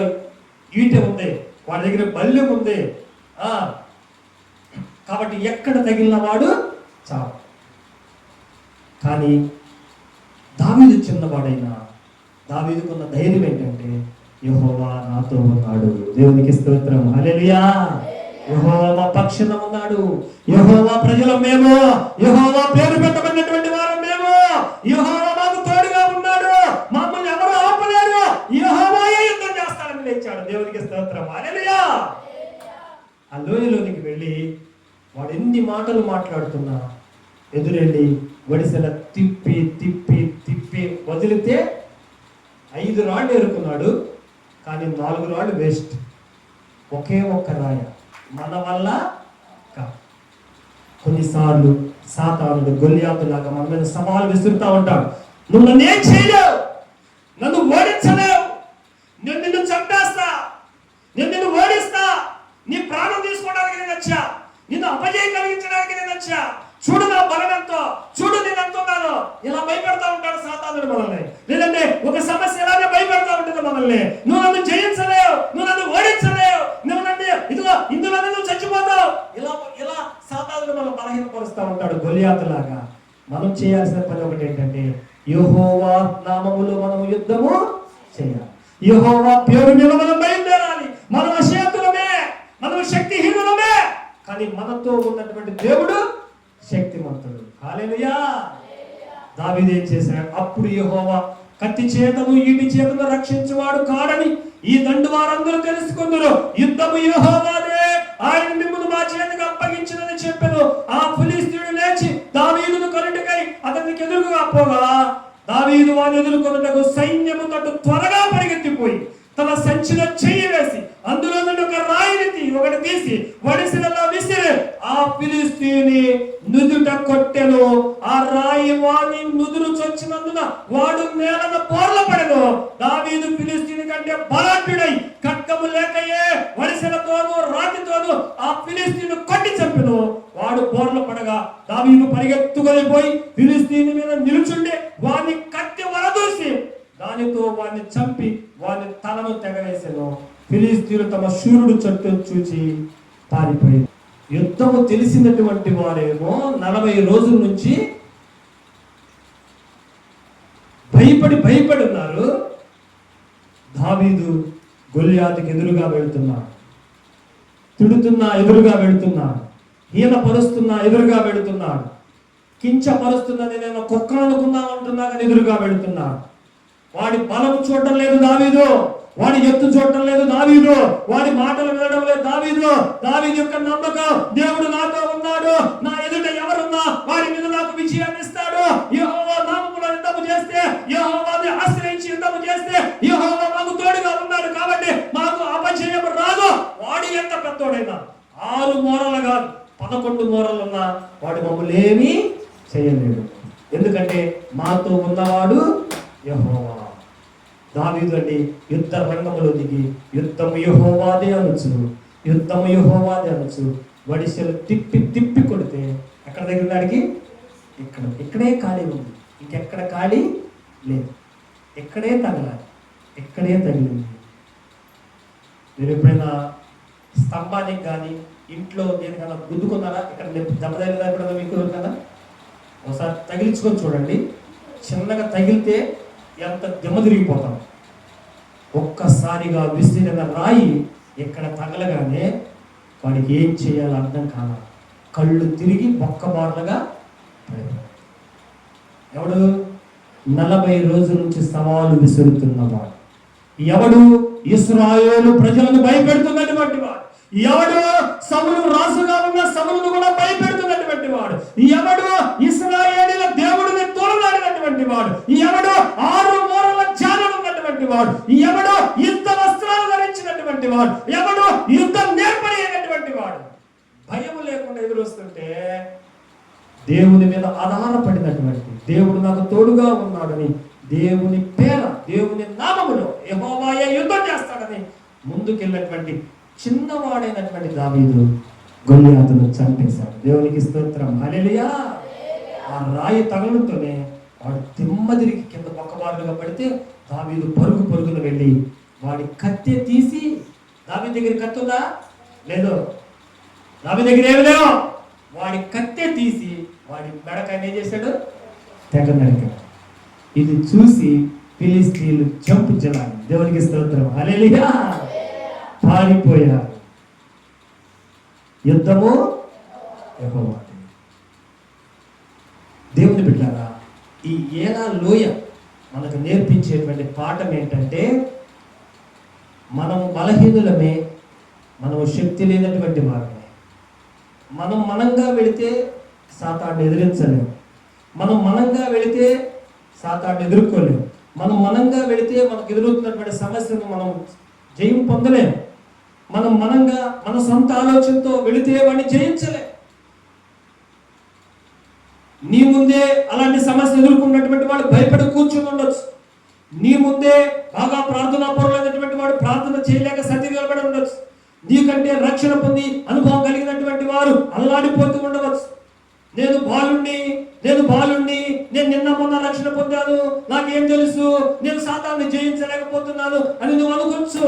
ఈట ఉంది, వాడి దగ్గర బల్యం ఉంది. కాబట్టి ఎక్కడ తగిలిన వాడు చావు. కానీ దావీదు చిన్నవాడైనా దావీదుకున్న ధైర్యం ఏంటంటే, యెహోవా నాతో ఉన్నాడు. దేవునికి స్తోత్రం, హల్లెలూయా. యెహోవా మా పక్షాన ఉన్నాడు. యెహోవా ప్రజల మేము, యెహోవా పేరు పెట్టబడినటువంటి వారు మేము, యెహోవా మాకు తోడుగా ఉన్నాడు, మమ్మల్ని ఎవరు ఆపలేరు, యెహోవాయే యుద్ధం చేస్తాడని లేచాడు. దేవునికి స్తోత్రం, హల్లెలూయా. ఆ లోయలోనికి వెళ్ళి వాడు ఎన్ని మాటలు మాట్లాడుతున్నా ఎదురెళ్ళి వడిసెల తిప్పి తిప్పి తిప్పి వదిలితే 5 రాళ్ళు ఎరుకున్నాడు, కానీ 4 రాళ్ళు వేస్ట్. ఒకే ఒక్క రాయ మన వల్ల కాదు. కొన్నిసార్లు సాతానుడు గొల్లియాతులాగా మన మీద సవాలు విసురుతా ఉంటాడు. నువ్వు నన్నేం చేయలేవు, నన్ను ఓడించలేవు, నేను నిన్ను చంపేస్తా, నేను నిన్ను ఓడిస్తా, నీ ప్రాణం తీసుకోవడానికి నేను వచ్చా, నిన్ను అపజయం కలిగించడానికి నేను వచ్చా, చూడు నా బలమెంతో, చూడు నేను ఎంతున్నాను, ఇలా భయపెడతా ఉంటాడు సాతానుడు మనల్ని. లేదంటే ఒక సమస్య ఇలాగే భయపెడతా ఉంటుంది మనల్ని. నువ్వు నన్ను జయించలేవు, నువ్వు నన్ను ఓడించలేవు, నువ్వు నన్ను ఇదిగో ఇందులో నువ్వు చచ్చిపోతావు, ఇలా ఇలా సాతానుడు మనం బలహీనపరుస్తూ ఉంటాడు గొల్లియాతులాగా. మనం చేయాల్సిన పని ఒకటి ఏంటంటే, యెహోవా నామములో మనం యుద్ధము చేయాలి. యెహోవా పేరు మీద మనం బయలుదేరాలి. మనం అశక్తులమే, మనం శక్తిహీనులమే, కానీ మనతో ఉన్నటువంటి దేవుడు శక్తిమంతుడు. హల్లెలూయా. దావీదు ఏం చేశాడు? అప్పుడు యెహోవా కత్తి చేతను ఈటి చేతను రక్షించువాడు కాడని ఈ దండు వారందరూ తెలుసుకుందరు. యుద్ధము యెహోవాదే, ఆయన మిమ్మును మా చేతికి అప్పగించినని చెప్పెను. ఆ ఫిలిష్తీయుడు లేచి దావీదును కొనుటకై అతనికి ఎదురుగా పోగా దావీదు వాని ఎదుర్కొనుటకు సైన్యము తట్టు త్వరగా పరిగెత్తిపోయి తన సంచిలో చెయ్యి వేసి అందులో నుండి ఒక రాయిని ఒకటి తీసి వడిసెలలో విసిరి ఆ ఫిలిష్తీయుని నుదుట కొట్టెను. ఆ రాయి వాని నుదురు చొచ్చినందున వాడు నేలన బోర్ల పడెను. దావీదు ఫిలిష్తీయుని కంటే బలాఢ్యుడై ఖడ్గము లేకయే వడిసెలతోనూ రాతితోనూ ఆ ఫిలిష్తీయుని కొట్టి చంపెను. వాడు బోర్ల పడగా దావీదు పరిగెత్తుకొని పోయి ఫిలిష్తీయుని మీద నిలుచుండి వాని కత్తి వరదూసి దానితో వాడిని చంపి వాని తలను తెగవేసెను. ఫిలిష్తీయులు తమ శూరుడు చుట్టూ చూచి పారిపోయింది. యుద్ధము తెలిసినటువంటి వారేమో 40 రోజుల నుంచి భయపడి ఉన్నారు. దావీదు గొల్లియాతుకి ఎదురుగా వెళుతున్నాడు, తిడుతున్నా ఎదురుగా వెళుతున్నాడు, హీనపరుస్తున్నా ఎదురుగా వెళుతున్నాడు, కించపరుస్తున్నది నేను కుక్క అనుకున్నా అంటున్నా కానీ ఎదురుగా వెళుతున్నాడు. వాడి బలం చూడటం లేదు దావీదు, వాడి ఎత్తు చూడటం లేదు దావీదు, వాడి మాటలు వినడం లేదు దావీదు. దావీదు యొక్క నమ్మకం, దేవుడు నాతో ఉన్నాడు, నా ఎదుట ఎవరున్నా వారి మీద నాకు విజయాన్ని ఇస్తాడు. యెహోవా నామములో యుద్ధము చేస్తే, యెహోవాని ఆశ్రయించి యుద్ధము చేస్తే యెహోవా మాకు తోడుగా ఉన్నాడు కాబట్టి మాకు అపజయం రాదు. వాడు ఎంత పెద్దోడైనా 6 మూరలు కాదు 11 మూరలు ఉన్నా వాడు మమ్మల్ని ఏమీ చేయలేడు. ఎందుకంటే మాతో ఉన్నవాడు యెహోవా. దావీదు అండి యుద్ధ రంగములో దిగి యుద్ధము యెహోవాదే అనొచ్చు, యుద్ధము యెహోవాదే అనొచ్చు. వడిసెలు తిప్పి తిప్పి కొడితే ఎక్కడ తగిలినాడికి? ఇక్కడే ఖాళీ ఉంది, ఇంకెక్కడ ఖాళీ లేదు, ఇక్కడే తగలాలి, ఇక్కడే తగిలింది. మీరు ఎప్పుడైనా స్తంభానికి కానీ ఇంట్లో దేనికన్నా గుద్దుకున్నారా? ఇక్కడ దెబ్బ తగిలినా ఎప్పుడైనా మీకు కదా? ఒకసారి తగిలించుకొని చూడండి. చిన్నగా తగిలితే ఎంత దెమ్మ తిరిగిపోతాం. ఒక్కసారిగా విసిరిన రాయి ఇక్కడ తగలగానే వాడికి ఏం చేయాలో అర్థం కాల, కళ్ళు తిరిగి బొక్కబార్లుగా ఎవడు? 40 రోజుల నుంచి సవాలు విసురుతున్నవాడు ఎవడు? ఇశ్రాయేలు ప్రజలను భయపెడుతున్నటువంటి వాడు ఎవడు? సౌలు రాజుగా ఉన్న సౌలును కూడా భయపెడుతున్నటువంటి ఎవడు ఇశ్రాయేలీయుల దేవుడిని తోలనాడినటువంటి వాడు, ఎవడు 6 మూరల జ్ఞానం ఉన్నటువంటి వాడు, ఎవడు యుద్ధ వస్త్రాలు ధరించినటువంటి వాడు, ఎవడు యుద్ధం నేర్పడేటువంటి వాడు, భయము లేకుండా ఎదురొస్తుంటే దేవుని మీద ఆధారపడినటువంటి, దేవుడు నాకు తోడుగా ఉన్నాడని, దేవుని పేర, దేవుని నామములో యెహోవాయే యుద్ధం చేస్తాడని ముందుకెళ్ళినటువంటి చిన్నవాడైనటువంటి దావీదు గొల్లియాతును చంపేశాడు. దేవునికి స్తోత్రం, హల్లెలూయా. ఆ రాయి తగలుతోనే వాడు తిమ్మదిరికి కింద పక్కవారుగా పడితే దావీదు పరుగున వెళ్ళి వాడి కత్తి తీసి, దావీదు దగ్గర కత్తి ఉందా? లేదు, దావీదు దగ్గర ఏమి లేవు. వాడి కత్తి తీసి వాడి మెడకాయని ఏం చేశాడు? తెగ నరికాడు. ఇది చూసి ఫిలిష్తీయులు చంపు జనాలు, దేవునికి స్తోత్రం, హల్లెలూయా, పారిపోయారు. యుద్ధము యెహోవాది. దేవుని బిడ్డలారా, ఈ ఏలా లోయ మనకు నేర్పించేటువంటి పాఠం ఏంటంటే, మనము బలహీనులమే, మనము శక్తి లేనటువంటి వారమే. మనంగా వెళితే సాతాన్ని ఎదిరించలేము, మనంగా వెళితే సాతాన్ని ఎదుర్కోలేము, మనంగా వెళితే మనకు ఎదురవుతున్నటువంటి సమస్యను మనం జయం పొందలేము. మనంగా మన సొంత ఆలోచనతో వెళితే వాడిని జయించలే. నీ ముందే అలాంటి సమస్య ఎదుర్కొన్నటువంటి వాడు భయపడి కూర్చుని ఉండొచ్చు. నీ ముందే బాగా ప్రార్థనా పరులైనటువంటి వాడు ప్రార్థన చేయలేక సతి నిలబడి ఉండొచ్చు. నీకంటే రక్షణ పొంది అనుభవం కలిగినటువంటి వారు అల్లాడిపోతూ ఉండవచ్చు. నేను బాలుణ్ణి, నేను నిన్న మొన్న రక్షణ పొందాను, నాకేం తెలుసు, నేను సాతాన్ని జయించలేకపోతున్నాను అని నువ్వు అనుకోవచ్చు.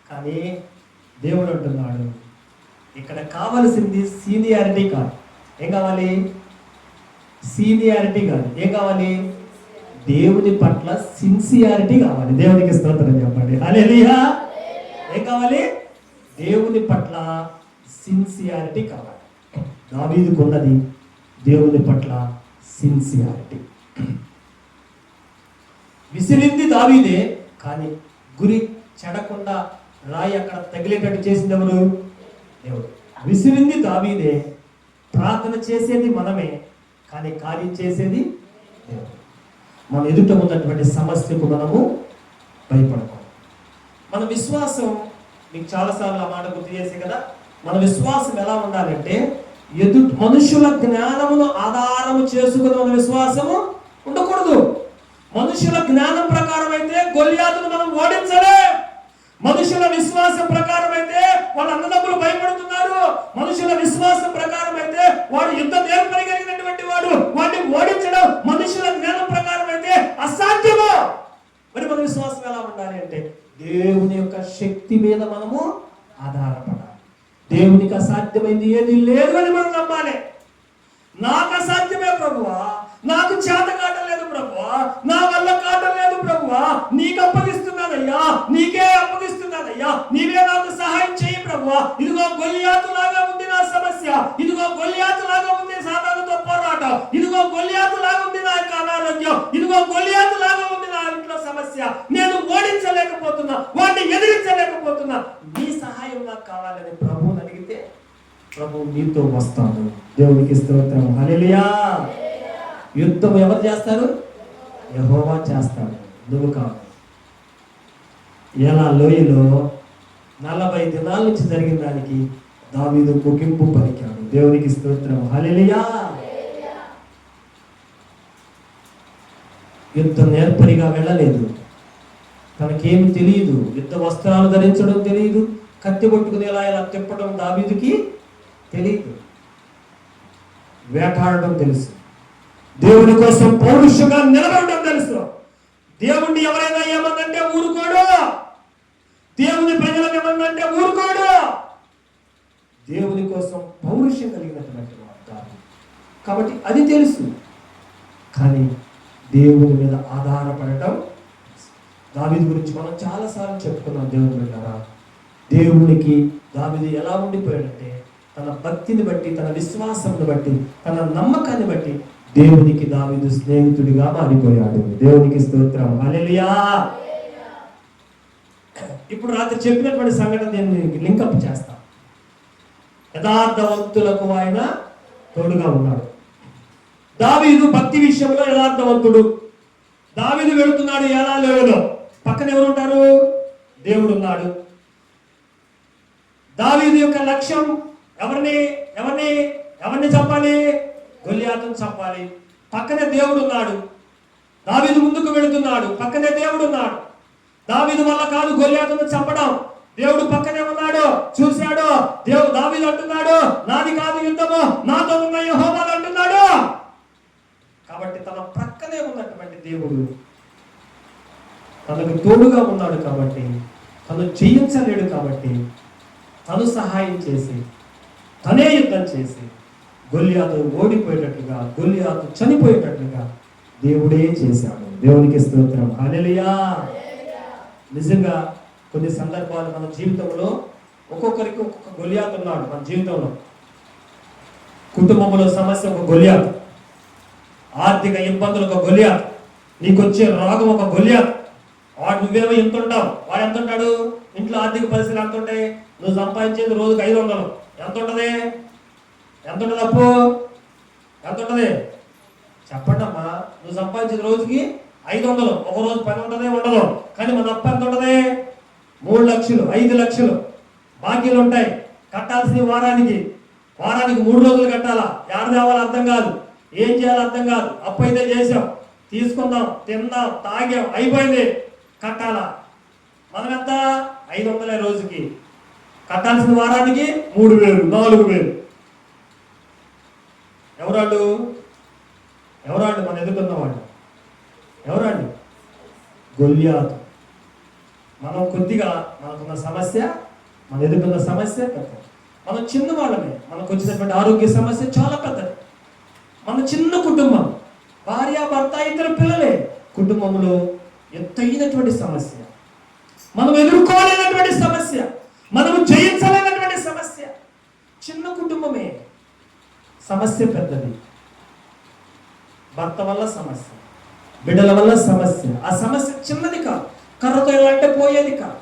కానీ దేవుడు అంటున్నాడు, ఇక్కడ కావలసింది సీనియారిటీ కాదు. ఏం కావాలి? సీనియారిటీ కాదు. ఏం కావాలి? దేవుని పట్ల సిన్సియారిటీ కావాలి. దేవునికి స్తోత్రం చెప్పండి, హల్లెలూయా. ఏం కావాలి? దేవుని పట్ల సిన్సియారిటీ కావాలి. దావీదుకు ఉన్నది దేవుని పట్ల సిన్సియారిటీ. విసిరింది దావీదే, కానీ గురి చెడకుండా రాయి అక్కడ తగిలేటట్టు చేసింది ఎవరు? దేవుడు. విసిరింది దావీదే, ప్రార్థన చేసేది మనమే, కానీ కార్యం చేసేది దేవుడు. మన ఎదుట ఉన్నటువంటి సమస్యకు మనము భయపడకూడదు. మన విశ్వాసం, మీకు చాలాసార్లు ఆ మాట గుర్తు చేసే కదా, మన విశ్వాసం ఎలా ఉండాలంటే, మనుషుల జ్ఞానమును ఆధారము చేసుకుని మన విశ్వాసము ఉండకూడదు. మనుషుల జ్ఞానం ప్రకారం అయితే గొల్లియాతును మనం ఓడించలే. మనుషుల విశ్వాసం ప్రకారం అయితే వాళ్ళ అన్నదమ్ములు భయపడుతున్నారు. మనుషుల విశ్వాసం ప్రకారం అయితే వాడు యుద్ధం నేర్పగలిగినటువంటి వాడు, వాడిని ఓడించడం మనుషుల జ్ఞానం ప్రకారం అయితే అసాధ్యము. మరి మన విశ్వాసం ఎలా ఉండాలి అంటే, దేవుని యొక్క శక్తి మీద మనము ఆధారపడాలి. దేవునికి అసాధ్యమైంది ఏది లేదు అని మనం నమ్మాలి. నాకు అసాధ్యమే ప్రభువా, నాకు చేత కాటం లేదు ప్రభువా, నా వల్ల కాటం లేదు ప్రభువా, నీకు అప్పగిస్తున్నానయ్యా, నీకే అప్పగిస్తున్నానయ్యా, నీవే నాకు సహాయం చేయి ప్రభువా. ఇదిగో గొల్లియాతు లాగా ఉంది నా సమస్య, ఇదిగో గొల్లియాతు లాగా ఉంది సాతానుతో పోరాటం, ఇదిగో గొల్లియాతు లాగా ఉంది నా యొక్క అనారోగ్యం, ఇదిగో గొల్లియాతు లాగా ఉంది నా ఇంట్లో సమస్య, నేను ఓడించలేకపోతున్నా, వాడిని ఎదిరించలేకపోతున్నా, నీ సహాయం నాకు కావాలని ప్రభువుని అడిగితే ప్రభు నీతో వస్తాడు. దేవునికి స్తోత్రం, హల్లెలూయా. యుద్ధం ఎవరు చేస్తారు? యెహోవా చేస్తాడు, నువ్వు కాదు. ఎలా లోయలో 40 దినాల నుంచి జరిగిన దానికి దావీదు ముగింపు పలికాడు. దేవునికి స్తోత్రం, హల్లెలూయా. యుద్ధం నేర్పరిగా వెళ్ళలేదు, తనకేమి తెలియదు, యుద్ధ వస్త్రాలు ధరించడం తెలియదు, కత్తి పట్టుకుని ఇలా తిప్పడం దావీదుకి తెలియదు. వేటాడడం తెలుసు, దేవుని కోసం పౌరుషంగా నిలబడడం తెలుసు. దేవుణ్ణి ఎవరైనా ఏమందంటే ఊరుకోడు, దేవుని ప్రజలను ఏమందంటే ఊరుకోడు. దేవుని కోసం పౌరుషం కలిగినటువంటి వాడు కాబట్టి అది తెలుసు. కానీ దేవుని మీద ఆధారపడటం, దావీదు గురించి మనం చాలాసార్లు చెప్పుకున్నాం. దేవుని బిడ్డలారా, దేవునికి దావీదు ఎలా ఉండిపోయాడంటే, తన భక్తిని బట్టి, తన విశ్వాసాన్ని బట్టి, తన నమ్మకాన్ని బట్టి దేవునికి దావీదు స్నేహితుడిగా మారిపోయాడు. దేవునికి స్తోత్రం, హల్లెలూయా. ఇప్పుడు రాత్రి చెప్పినటువంటి సంఘటన నేను లింకప్ చేస్తాను. యథార్థవంతులకు ఆయన తోడుగా ఉన్నాడు. దావీదు భక్తి విషయంలో యథార్థవంతుడు. దావీదు వెళుతున్నాడు ఏలాలోయలో, పక్కన ఎవరు ఉంటారు? దేవుడు ఉన్నాడు. దావీదు యొక్క లక్ష్యం ఎవరిని ఎవరిని ఎవరిని చంపాలి? గొల్లియాతును చంపాలి. పక్కనే దేవుడు ఉన్నాడు. దావీదు ముందుకు వెళుతున్నాడు, పక్కనే దేవుడు ఉన్నాడు. దావీదు వల్ల కాదు గొల్లియాతును చంపడం, దేవుడు పక్కనే ఉన్నాడు, చూశాడు. దావీదు అంటున్నాడు, నాది కాదు యుద్ధము, నాతో ఉన్న యెహోవా అంటున్నాడు. కాబట్టి తన ప్రక్కనే ఉన్నటువంటి దేవుడు తనకు తోడుగా ఉన్నాడు. కాబట్టి తను జయించలేడు. కాబట్టి తను సహాయం చేసి తనే యుద్ధం చేసి గొల్లియాతు ఓడిపోయేటట్లుగా, గొల్లియాతు చనిపోయేటట్లుగా దేవుడే చేశాడు. దేవునికి స్తోత్రం. హల్లెలూయా. నిజంగా కొన్ని సందర్భాలు మన జీవితంలో ఒక్కొక్కరికి ఒక్కొక్క గొల్లియాతు ఉన్నాడు. మన జీవితంలో కుటుంబంలో సమస్య ఒక గొల్లియాతు, ఆర్థిక ఇబ్బందులు ఒక గొల్లియాతు, నీకు వచ్చే రోగం ఒక గొల్లియాతు. వాడు నువ్వేమో ఎంత ఉంటావు, వాడు ఎంత ఉంటాడు? ఇంట్లో ఆర్థిక పరిస్థితులు ఎంత ఉంటాయి? నువ్వు సంపాదించేది రోజుకి 500. ఎంత ఉంటుంది? ఎంత ఉంటుంది అప్పు? ఎంత ఉంటుంది చెప్పండి అమ్మా. నువ్వు సంపాదించేది రోజుకి 500. ఒక రోజు పని ఉంటుంది ఉండదు. కానీ మన అప్పు ఎంత ఉంటుంది? 3 లక్షలు, 5 లక్షలు బాకీలు ఉంటాయి. కట్టాల్సిన వారానికి 3 రోజులు కట్టాలా? ఏడ తేవాలో అర్థం కాదు, ఏం చేయాలో అర్థం కాదు. అప్పు అయితే చేసాం, తీసుకుందాం, తిందాం, తాగాం, అయిపోయింది, కట్టాలా? మనం ఎంత? 500 రోజుకి. కట్టాల్సిన వారానికి 3000, 4000. ఎవరాళ్ళు? మన ఎదుర్కొన్నవాడు ఎవరాళ్ళు? గొల్లియాతు. మనం కొద్దిగా మనకున్న సమస్య, మన ఎదుర్కొన్న సమస్య పెద్దది. మనం చిన్న వాళ్ళమే, మనకు వచ్చినటువంటి ఆరోగ్య సమస్య చాలా పెద్దది. మన చిన్న కుటుంబం, భార్య భర్త 2 పిల్లలే, కుటుంబంలో ఎత్తైనటువంటి సమస్య, మనం ఎదుర్కోలేనటువంటి సమస్య, మనము జయించలేనటువంటి సమస్య. చిన్న కుటుంబమే, సమస్య పెద్దది. భర్త వల్ల సమస్య, బిడ్డల వల్ల సమస్య. ఆ సమస్య చిన్నది కాదు, కర్రతో అంటే పోయేది కాదు.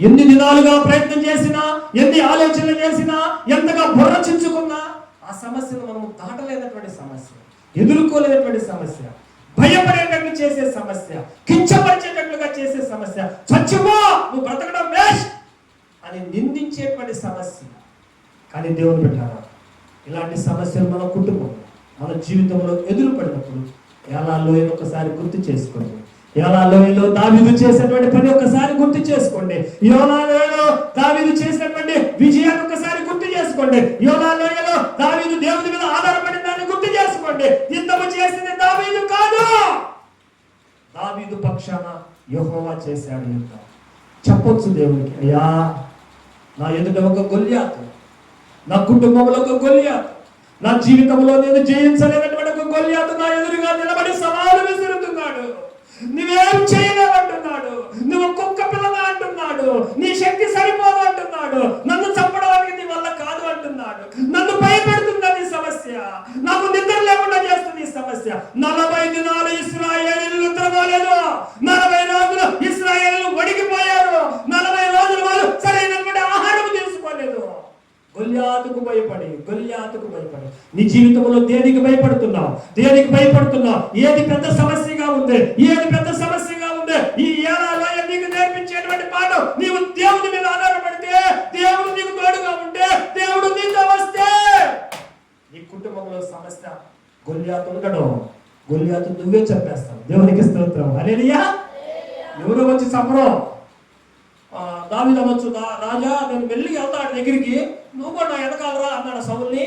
ఎన్ని దినాలుగా ప్రయత్నం చేసినా, ఎన్ని ఆలోచనలు చేసినా, ఎంతగా బుర్ర చించుకున్నా ఆ సమస్యను మనము దాటలేనటువంటి సమస్య, ఎదుర్కోలేనటువంటి సమస్య, భయపడేటట్లు చేసే సమస్య, కించపరిచేటట్లుగా చేసే సమస్య, చచ్చిపో నువ్వు బ్రతకడం వేస్ట్ అని నిందించేటువంటి సమస్య. కానీ దేవుని బిడ్డలారా, ఇలాంటి సమస్యలు మన కుటుంబంలో, మన జీవితంలో ఎదురుపడినప్పుడు ఏలాలోయను ఒకసారి గుర్తు చేసుకోండి. ఏలాలోయలో దావీదు చేసినటువంటి పని ఒకసారి గుర్తు చేసుకోండి. ఏలాలోయలో దావీదు చేసినటువంటి విజయాన్ని ఒకసారి గుర్తు చేసుకోండి. ఏలాలోయలో దావీదు దేవుని మీద ఆధారపడిన దాన్ని గుర్తు చేసుకోండి. యుద్ధము చేసింది దావీదు కాదు, దావీదు పక్షాన యెహోవా చేశాడు యుద్ధం. చెప్పొచ్చు దేవునికి, అయ్యా నా ఎదుట ఒక గొల్లియాతు, నా కుటుంబంలో ఒక గొల్లియాతు, నా జీవితంలో నేను జయించలేనటువంటి ఒక గొల్లియాతు నా ఎదురుగా నిలబడి సవాలు విసురుతున్నాడు. నువ్వేం చేయలేవంటున్నాడు, నువ్వు కుక్క పిల్లగా అంటున్నాడు, నీ శక్తి సరిపోదు అంటున్నాడు, నన్ను చంపడానికి నీ వల్ల కాదు అంటున్నాడు, నన్ను భయపెడుతుంది ఈ సమస్య, నాకు నిద్ర లేకుండా చేస్తుంది ఈ సమస్య. 40 దినాలు ఇశ్రాయేలీయులు నిద్రపోలేదు, 40 రోజులు ఇశ్రాయేలీయులు వణికిపోయారు, 40 రోజులు వారు సరైనటువంటి ఆహారం తీసుకోలేదు. గొల్లియాతుకు భయపడి నీ జీవితంలో దేనికి భయపడుతున్నావు? ఏది పెద్ద సమస్యగా ఉంది? ఈ ఏలాలోయ నీకు నేర్పించేటువంటి పాఠం, నీవు దేవుని మీద ఆధారపడితే, దేవుడు నీకు తోడుగా ఉంటే, దేవుడు నీతో వస్తే, నీ కుటుంబంలో సమస్య గొల్లియాతు ఉండడం, గొల్లియాతు నువ్వే చెప్పేస్తావు. దేవునికి స్తోత్రం. హల్లెలూయా. ఎవరో వచ్చి చంపడం, దావీదు అనొచ్చు, రాజా నేను మెల్లిగా వెళ్తాడు దగ్గరికి, నువ్వు కూడా నా వెనకాలరా అన్నాడు సౌలుని.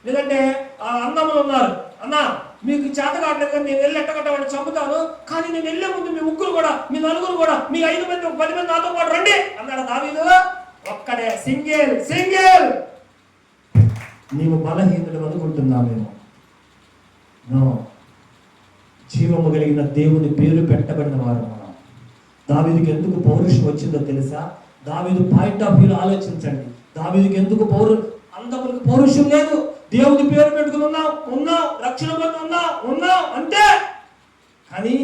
లేదంటే ఆ అన్నములు ఉన్నారు, అన్నా మీకు చేత కావట్లేదు, నేను వెళ్ళి ఎట్టగట్ట వాడిని చంపుతాను, కానీ నేను వెళ్ళే ముందు మీ 3 కూడా, మీ 4 కూడా, మీ 5 మంది 10 మంది నాతో పాటు రండి అన్నాడు దావీదు. ఒక్కడే సింగిల్. నీవు బలహీనుడు అనుకుంటున్నావేమో. జీవము కలిగిన దేవుని పేరు పెట్టబడిన వారు మనం. దావీదుకి ఎందుకు పౌరుషం వచ్చిందో తెలుసా? దావీదు పాయింట్ ఆఫ్ వ్యూలో ఆలోచించండి. దావీదుకి ఎందుకు అందరికి పౌరుషం లేదు? దేవుని పేరు పెట్టుకుని ఉన్నాం, రక్షణ పొంది ఉన్నాం అంతే. కానీ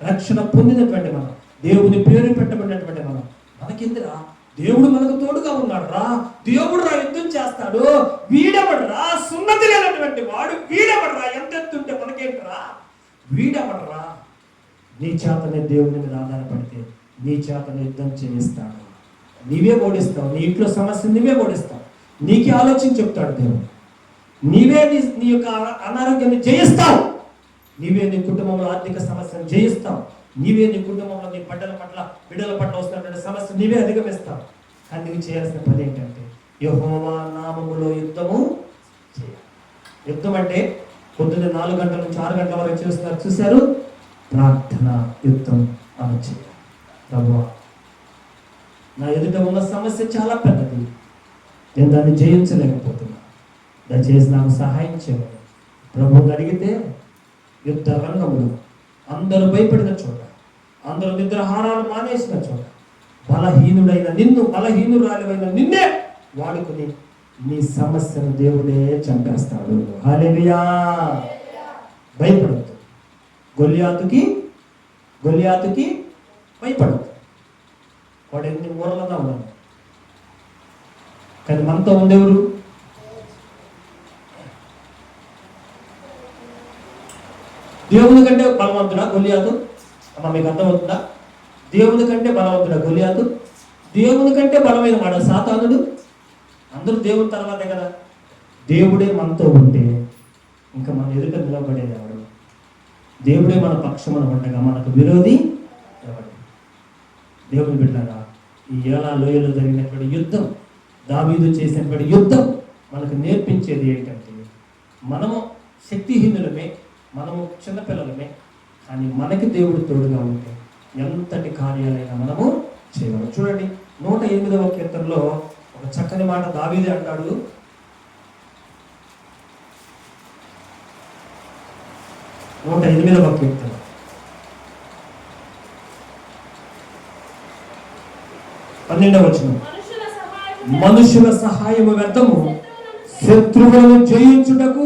రక్షణ పొందినటువంటి మనం, దేవుని పేరు పెట్టబడినటువంటి మనం, మనకిందిరా దేవుడు మనకు తోడుగా ఉన్నాడు రా, దేవుడు యుద్ధం చేస్తాడు, వీడెవడు రా, సున్నతి లేనటువంటి కలిగినటువంటి వాడు వీడెవడరా? ఎంత ఎత్తుంటే మనకేంటరా? వీడెవడరా? నీ చేతనే దేవుని మీద ఆధారపడితే నీ చేతనే యుద్ధం చేయిస్తాడు. నీవే ఓడిస్తావు. నీ ఇంట్లో సమస్య నీవే ఓడిస్తావు. నీకే ఆలోచన చెప్తాడు దేవుడు. నీవే నీ యొక్క అనారోగ్యాన్ని జయిస్తావు. నీవే నీ కుటుంబంలో ఆర్థిక సమస్యను జయిస్తావు. నీవే నీ కుటుంబంలో నీ బిడ్డల పట్ల వస్తున్నటువంటి సమస్య నీవే అధిగమిస్తావు. కానీ నువ్వు చేయాల్సిన పని ఏంటంటే యెహోవా నామములో యుద్ధము చేయాలి. యుద్ధం అంటే పొద్దున్న 4 గంటల నుంచి 6 గంటల వరకు చేస్తున్నారు చూశారు. ప్రార్థన యుద్ధం అని చేయాలి. ప్రభువా, నా ఎదుట ఉన్న సమస్య చాలా పెద్దది, నేను దాన్ని జయించలేకపోతున్నా, దయచేసి నాకు సహాయం చేయాలి. ప్రభువుని అడిగితే యుద్ధ రంగములు అందరూ భయపడిన చోట, అందరూ నిద్రాహారాలు మానేసిన చోట బలహీనురాలివైన నిన్నే వాడుకుని నీ సమస్యను దేవుడే చంపేస్తాడు. హల్లెలూయా. భయపడద్దు. గొల్లియాతుకి భయపడద్దు. వాడు ఎన్ని మూరలన్నా ఉన్నాడు, కానీ మనతో ఉండేవారు దేవుని కంటే బలవంతుడా గొల్లియాతు? అమ్మ మీకు అర్థమవుతుందా? దేవుని కంటే బలవంతుడా గొల్లియాతు? దేవుని కంటే బలమైన వాడు సాతానుడు. అందరూ దేవుని తర్వాతే కదా. దేవుడే మనతో ఉంటే ఇంకా మన ఎదుట నిలబడేది ఎవడు? దేవుడే మన పక్షమున ఉండగా మనకు విరోధి ఎవడు? దేవుని బిడ్డలారా, ఈ ఏలా లోయలో జరిగినటువంటి యుద్ధం, దావీదు చేసినటువంటి యుద్ధం మనకు నేర్పించేది ఏంటంటే మనము శక్తిహీనులమే, మనము చిన్నపిల్లలమే, కానీ మనకి దేవుడు తోడుగా ఉంటే ఎంతటి కార్యాలైనా మనము చేయగలం. చూడండి 108వ కీర్తనలో ఒక చక్కని మాట దావీదే అంటాడు. కీర్తన 12వ వచనం, మనుషుల సహాయము వ్యర్థము, శత్రువులను జయించుటకు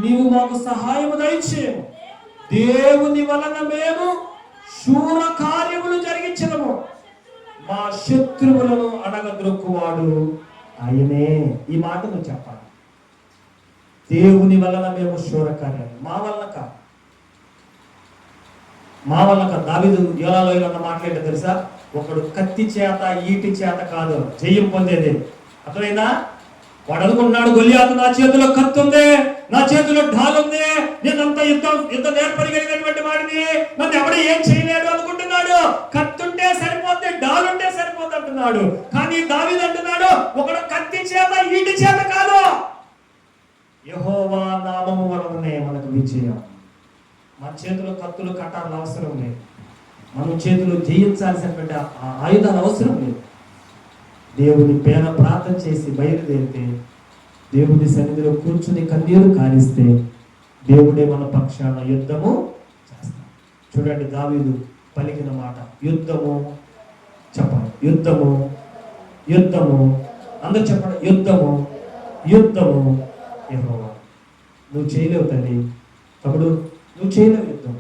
నీవు మాకు సహాయము దయచేయము. దేవుని వలన మేము శూర కార్యములు జరిగించడము, మా శత్రువులను అడగద్రొక్కువాడు ఆయనే. ఈ మాట నువ్వు చెప్పాలి. దేవుని వలన మేము శూర కార్యాలు, మా వలన కాదు. దావీదు యోలాలో అన్న మాట్లాడే తెలుసా? ఒకడు కత్తి చేత ఈటి చేత కాదు జయం పొందేది. అర్థమైందా? వాడు అనుకున్నాడు, గొల్లియాతు నా చేతిలో కత్తి ఉంది, నా చేతిలో ఢాల్ ఉంది, నేనంతా యుద్ధ నేర్పరిగలిగినటువంటి వాడిని, నన్ను ఎవడు ఏం చేయలేడు అనుకుంటున్నాడు. కత్తుంటే సరిపోతే, ఢాల్ ఉంటే సరిపోతే అంటున్నాడు. కానీ దావీదు అంటున్నాడు, ఒకడు కత్తి చేత ఈటి చేత కాదు, యెహోవా నామము వలననే మనకు విజయం. మన చేతిలో కత్తులు కట్టాలని అవసరం లేదు. మనం చేతిలో జయించాల్సినటువంటి ఆయుధాలు అవసరం లేదు. దేవుని పేర ప్రార్థన చేసి బయలుదేరితే, దేవుని సన్నిధిలో కూర్చుని కన్నీరు కారిస్తే దేవుడే మన పక్షాన యుద్ధము చేస్తాడు. చూడండి దావీదు పలికిన మాట, యుద్ధము చెప్పాలి. యుద్ధము అందరూ చెప్పండి. యుద్ధము యెహోవా. నువ్వు చేయలేవు తల్లి, తమ్ముడు, నువ్వు చేయలేవు యుద్ధం.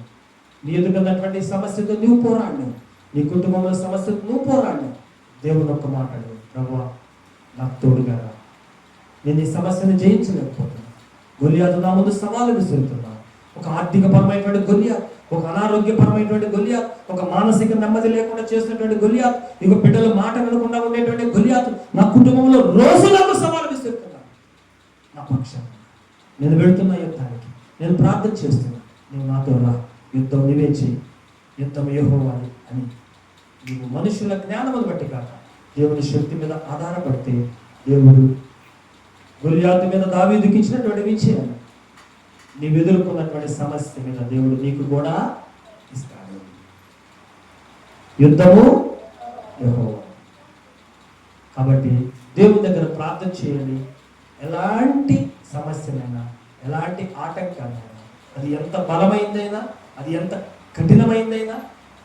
నీ ఎదుగుతున్నటువంటి సమస్యతో నువ్వు పోరాడినావు, నీ కుటుంబంలో సమస్యతో నువ్వు పోరాడినావు. దేవుని ఒక్క మాట్లాడు, ప్రభువా నాకు తోడుగా రా, నేను ఈ సమస్యను జయించలేకపోతున్నా. గొల్లియాతు నా ముందు సవాలు విసురుతున్నా. ఒక ఆర్థికపరమైనటువంటి గొల్లియాత్, ఒక అనారోగ్యపరమైనటువంటి గొల్లియాత్, ఒక మానసిక నెమ్మది లేకుండా చేసినటువంటి గొల్లియాత్, ఇక బిడ్డలు మాట వినకుండా ఉండేటువంటి గొల్లియాత్ నా కుటుంబంలో రోజులకు సవాలు విసురుతున్నా. నా పక్షం నేను వెళుతున్న యుద్ధానికి, నేను ప్రార్థన చేస్తున్నా, నువ్వు నాతో రా, యుద్ధం నీవే చేయి, యుద్ధం యెహోవాది అని నీవు మనుషుల జ్ఞానమును బట్టి కాక దేవుని శక్తి మీద ఆధారపడితే దేవుడు గొల్లియాతు మీద దావీదుకి ఇచ్చినటువంటి విజయాన్ని నీవు ఎదుర్కొన్నటువంటి సమస్య మీద దేవుడు నీకు కూడా ఇస్తాడు. యుద్ధము యెహోవా. కాబట్టి దేవుని దగ్గర ప్రార్థన చేయండి. ఎలాంటి సమస్యనైనా, ఎలాంటి ఆటంకాలైనా, అది ఎంత బలమైందైనా, అది ఎంత కఠినమైందైనా,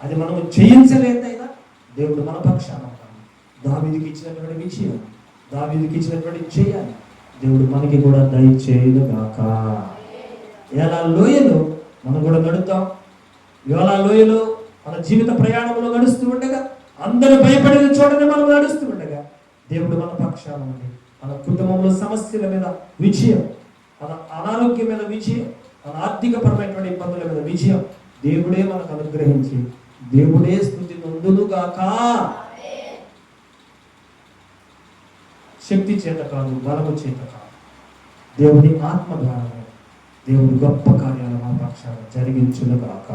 అది మనము జయించలేదైనా దేవుడు మన పక్షాన ఉంటాడు. దావీదుకి ఇచ్చినటువంటి విజయం, దావీదుకి ఇచ్చినటువంటి జయాన్ని దేవుడు మనకి కూడా దయచేయుగాక. ఎలా లోయలో మనం కూడా నడుద్దాం. ఎలా లోయలో మన జీవిత ప్రయాణంలో నడుస్తూ ఉండగా, అందరూ భయపడిన చోటనే మనం నడుస్తూ ఉండగా దేవుడు మన పక్షాన ఉండి మన కుటుంబంలో సమస్యల మీద విజయం, మన అనారోగ్యం మీద విజయం, మన ఆర్థికపరమైనటువంటి ఇబ్బందుల మీద విజయం దేవుడే మనకు అనుగ్రహించి దేవుడే స్తుతి నొందునుగాక. శక్తి చేత కాదు, బలము చేత కాదు, దేవుని ఆత్మ ద్వారా దేవుడు గొప్ప కార్యాలు మా పక్షాన జరిగించునుగాక.